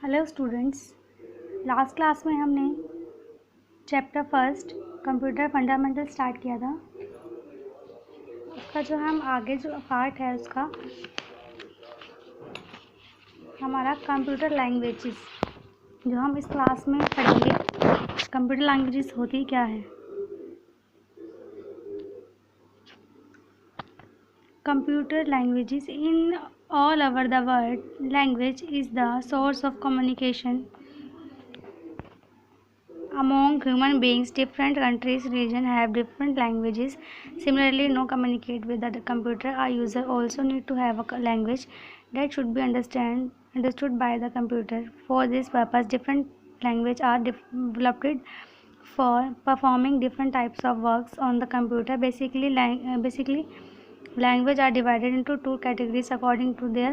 Hello students, last class में हमने chapter first computer fundamental start किया था। उसका जो हम आगे जो पार्ट है उसका हमारा कंप्यूटर लैंग्वेजेस जो हम इस क्लास में पढ़ेंगे। कंप्यूटर लैंग्वेजेस होती क्या है? Computer languages in all over the world, language is the source of communication among human beings. Different countries, regions have different languages. Similarly, no communicate with the computer. A user also need to have a language that should be understood by the computer. For this purpose, different languages are developed for performing different types of works on the computer. Basically, language are divided into two categories according to their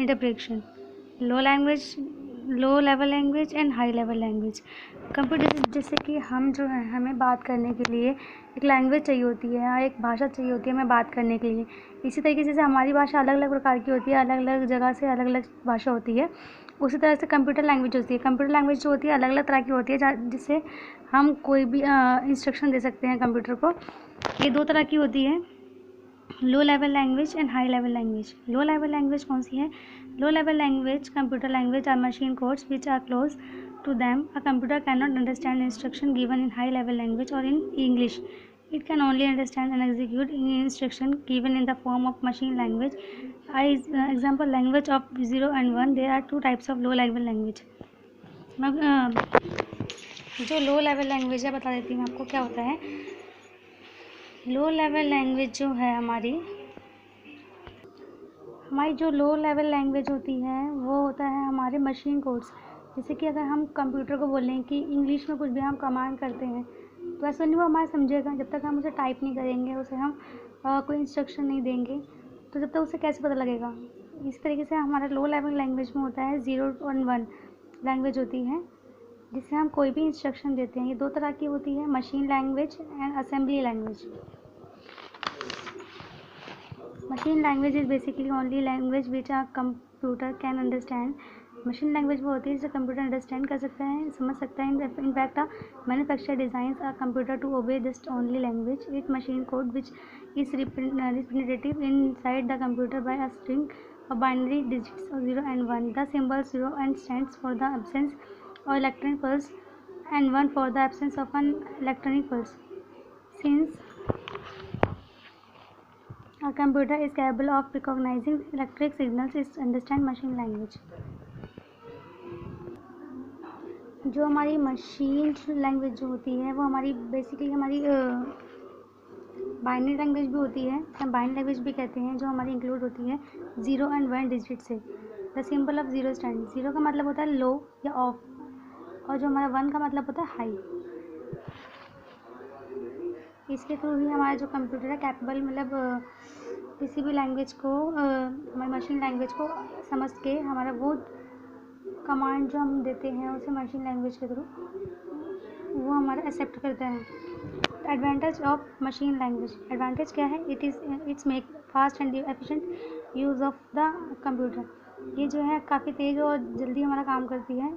interpretation: low level language and high level language. Computer जैसे कि हम जो है हमें बात करने के लिए एक लैंग्वेज चाहिए होती है या एक भाषा चाहिए होती है हमें बात करने के लिए। इसी तरीके से हमारी भाषा अलग अलग प्रकार की होती है, अलग अलग जगह से अलग अलग भाषा होती है। उसी तरह से कंप्यूटर लैंग्वेज होती है। कंप्यूटर लैंग्वेज जो होती है अलग अलग तरह की होती है, जिससे हम कोई भी इंस्ट्रक्शन दे सकते हैं कंप्यूटर को। ये दो तरह की होती है, low level language and high level language. Low level language कौन सी है? Low level language computer language are machine codes which are close to them. A computer cannot understand instruction given in high level language or in English. It can only understand and execute instruction given in the form of machine language. Example language of 0 and 1. There are two types of low level language. जो लो level language है बता देती हूँ आपको क्या होता है। Low level language जो है हमारी जो लो लेवल लैंग्वेज होती है वो होता है हमारे मशीन कोड्स। जैसे कि अगर हम कंप्यूटर को बोलें कि इंग्लिश में कुछ भी हम कमांड करते हैं तो ऐसा नहीं वो हमारा समझेगा जब तक हम उसे टाइप नहीं करेंगे, उसे हम कोई इंस्ट्रक्शन नहीं देंगे, तो जब तक उसे कैसे पता लगेगा। इस तरीके से हमारा लो लेवल लैंग्वेज में होता है 0 और 1 लैंग्वेज होती है जिससे हम कोई भी इंस्ट्रक्शन देते हैं। ये दो तरह की होती है, machine language and assembly language. Machine language is basically only language which a computer can understand. Machine language वो होती है जिसे कंप्यूटर अंडरस्टैंड कर सकता है, समझ सकता है। In fact manufacture designs a computer to obey just only language it machine code which is representative inside the computer by a string और binary digits of 0 and 1. The symbol 0 and stands for the absence of electronic pulse and 1 for the absence of an electronic pulse. Since a computer is capable of recognizing electric signals, it understands machine language. जो हमारी machine language जो होती है वो हमारी basically हमारी binary language भी होती है, हम बाइनरी लैंग्वेज भी कहते हैं, जो हमारी इंक्लूड होती है 0 and 1 डिजिट से। द सिंबल ऑफ 0 स्टैंड, 0 का मतलब होता है लो या ऑफ और जो हमारा 1 का मतलब होता है हाई। इसके थ्रू ही हमारा जो कंप्यूटर है कैपेबल मतलब किसी भी लैंग्वेज को हमारी मशीन लैंग्वेज को समझ के हमारा वो कमांड जो हम देते हैं उसे मशीन लैंग्वेज के थ्रू वो हमारा एक्सेप्ट करता है। Advantage of machine language, advantage क्या है? It's make fast and efficient use of the computer. ये जो है काफ़ी तेज़ और जल्दी हमारा काम करती है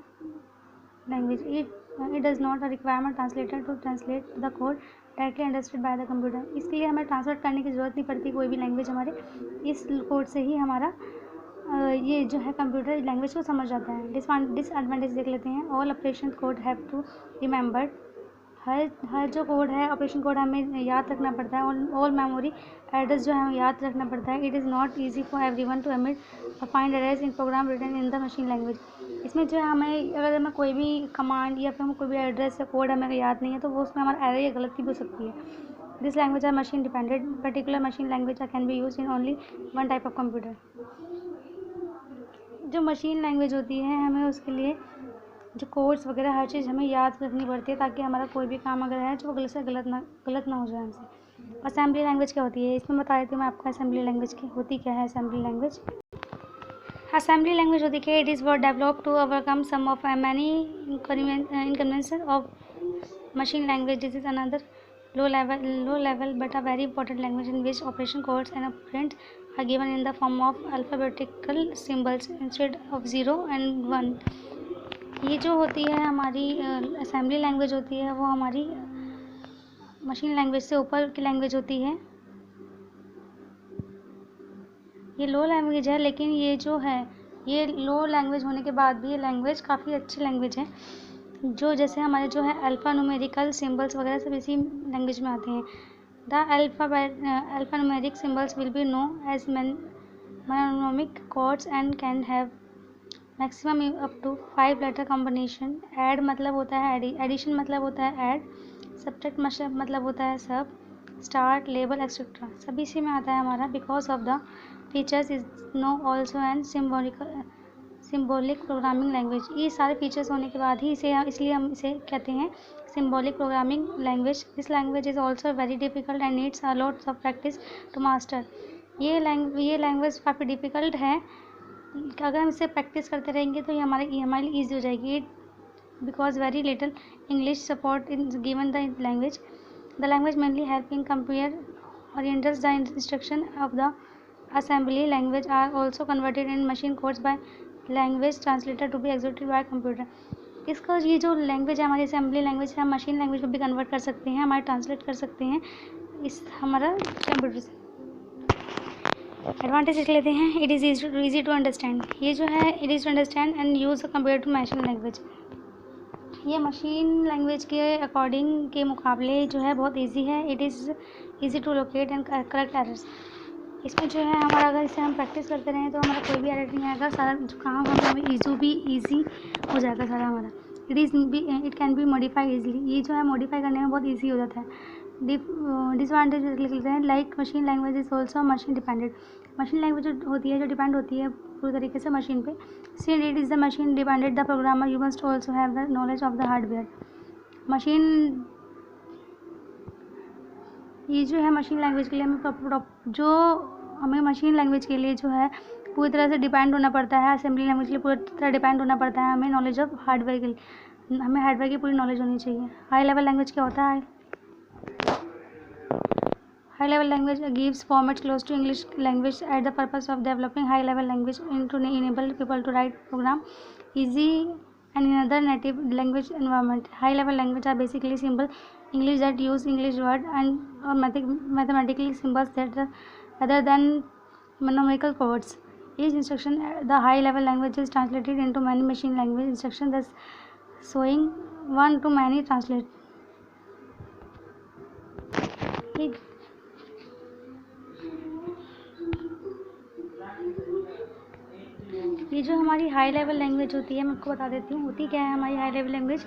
language. It does not requirement translator to translate the code directly understood by the computer. इसलिए हमें ट्रांसलेट करने की ज़रूरत नहीं पड़ती कोई भी लैंग्वेज, हमारे इस कोड से ही हमारा ये जो है कंप्यूटर लैंग्वेज को समझ जाता है। डिसएडवांटेज देख लेते हैं। All operation code have to remembered, हर जो कोड है ऑपरेशन कोड हमें याद रखना पड़ता है। ऑल मेमोरी एड्रेस जो है हमें याद रखना पड़ता है। It is not easy for everyone to emit find address in program written in the machine language. इसमें जो है हमें अगर हमें कोई भी कमांड या फिर हमें कोई भी एड्रेस या कोड हमें याद नहीं है तो वो उसमें हमारा एरर या गलती भी हो सकती है। This language are machine dependent, particular machine language can be use in only one type of computer. जो मशीन लैंग्वेज होती है हमें उसके लिए जो कोड्स वगैरह हर चीज़ हमें याद रखनी पड़ती है ताकि हमारा कोई भी काम अगर है जो वो गलत ना हो जाए हमसे। असेंबली लैंग्वेज क्या होती है इसमें बता देती हूँ मैं आपको। असेंबली लैंग्वेज की होती क्या है? असेंबली लैंग्वेज होती है it is word develop to overcome some of many inconvenience of machine language. This is another low level but a very important language in which operation codes and operands are given in the form of alphabetical symbols instead of 0 and 1. ये जो होती है हमारी assembly language होती है, वो हमारी machine language से ऊपर की लैंग्वेज होती है। ये लो लैंग्वेज है, लेकिन ये जो है ये लो लैंग्वेज होने के बाद भी ये लैंग्वेज काफ़ी अच्छी लैंग्वेज है। जो जैसे हमारे जो है अल्फ़ा न्यूमेरिकल सिंबल्स वगैरह सब इसी लैंग्वेज में आते हैं। The alpha numeric symbols will be no as mnemonic codes and can have maximum up to 5 letter combination. ऐड मतलब होता है एडिशन मतलब होता है ऐड, सब्ट्रैक्ट मतलब होता है सब, स्टार्ट, लेबल एक्सेट्रा सब इसी में आता है हमारा। Because of the features is no also and symbolic programming language. ये सारे फीचर्स होने के बाद ही इसलिए हम इसे कहते हैं symbolic programming language. This language is also very difficult and needs a lot of practice to master. ये लैंग्वेज काफ़ी डिफ़िकल्ट है, अगर हम इसे प्रैक्टिस करते रहेंगे तो ये हमारे लिए ईजी हो जाएगी। Because very little English support is given the language. The language mainly helping compare orientals the instruction of the assembly language are also converted in machine codes by language translator to be executed by computer। इसका ये जो language है हमारी assembly language है, हम machine language में भी convert कर सकते हैं, हमारे ट्रांसलेट कर सकते हैं इस हमारा कंप्यूटर से। एडवांटेज लिख लेते हैं। It is easy to understand. ये जो है it is to understand and use compare to machine language. ये मशीन लैंग्वेज के अकॉर्डिंग के मुकाबले जो है बहुत ईजी है। It is easy to locate and correct errors. इसमें जो है हमारा अगर इसे हम प्रैक्टिस करते रहें तो हमारा कोई भी एरर नहीं आएगा, सारा जो काम हमें ईजी हो जाएगा सारा हमारा। It can be modify easily. ये जो है मॉडिफाई करने में बहुत ईजी हो जाता है। डिसएडवांटेज लिख लेते हैं। Like machine language is also machine dependent. Machine language जो होती है, जो डिपेंड होती है पूरी तरीके से मशीन पे। Since it is the machine dependent, the programmer you must also have the knowledge of the hardware. Machine ये जो है मशीन लैंग्वेज के लिए हमें मशीन लैंग्वेज के लिए जो है पूरी तरह से डिपेंड होना पड़ता है। असेंबली लैंग्वेज के लिए पूरी तरह डिपेंड होना पड़ता है। हमें नॉलेज ऑफ हार्डवेयर के लिए हमें हार्डवेयर की पूरी नॉलेज होनी चाहिए। हाई लेवल लैंग्वेज क्या होता है? High level language gives formats close to English language at the purpose of developing high level language to enable people to write program easy and in other native language environment. High level language are basically simple English that use English word and or mathematically symbols that other than numerical codes. Each instruction the high level language is translated into many machine language instructions, thus showing one to many translate. ये जो हमारी high level language होती है मैं आपको बता देती हूँ होती क्या है। हमारी हाई लेवल लैंग्वेज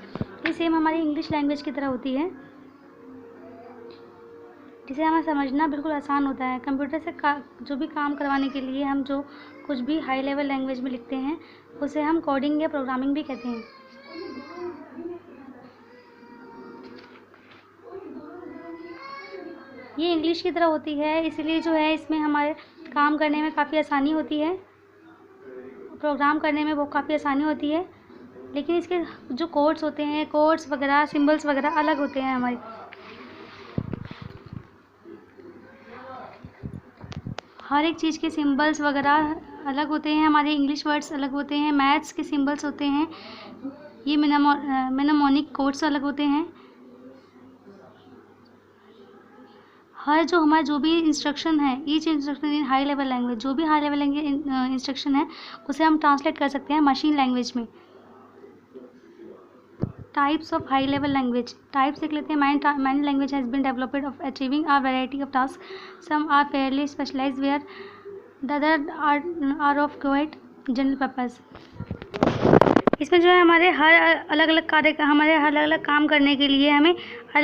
ये सेम हमारी इंग्लिश लैंग्वेज की तरह होती है, जिसे हमें समझना बिल्कुल आसान होता है। कंप्यूटर से जो भी काम करवाने के लिए हम जो कुछ भी हाई लेवल लैंग्वेज में लिखते हैं उसे हम कोडिंग या प्रोग्रामिंग भी कहते हैं। ये इंग्लिश की तरह होती है, इसलिए जो है इसमें हमारे काम करने में काफ़ी आसानी होती है, प्रोग्राम करने में वो काफ़ी आसानी होती है। लेकिन इसके जो कोड्स होते हैं, कोड्स वगैरह सिंबल्स वगैरह अलग होते हैं हमारे। हर एक चीज़ के सिंबल्स वगैरह अलग होते हैं, हमारे इंग्लिश वर्ड्स अलग होते हैं, मैथ्स के सिंबल्स होते हैं, ये मेनामोनिक कोड्स अलग होते हैं। हर जो हमारा जो भी इंस्ट्रक्शन है, ईच इंस्ट्रक्शन इन हाई लेवल लैंग्वेज, जो भी हाई लेवल इंस्ट्रक्शन है उसे हम ट्रांसलेट कर सकते हैं मशीन लैंग्वेज में। Types of high level language types लिख लेते हैं। Many language has been developed of achieving a variety of task. Some are fairly specialised where the other are of quite general purpose. इसमें जो है हमारे हर अलग अलग काम करने के लिए हमें अलग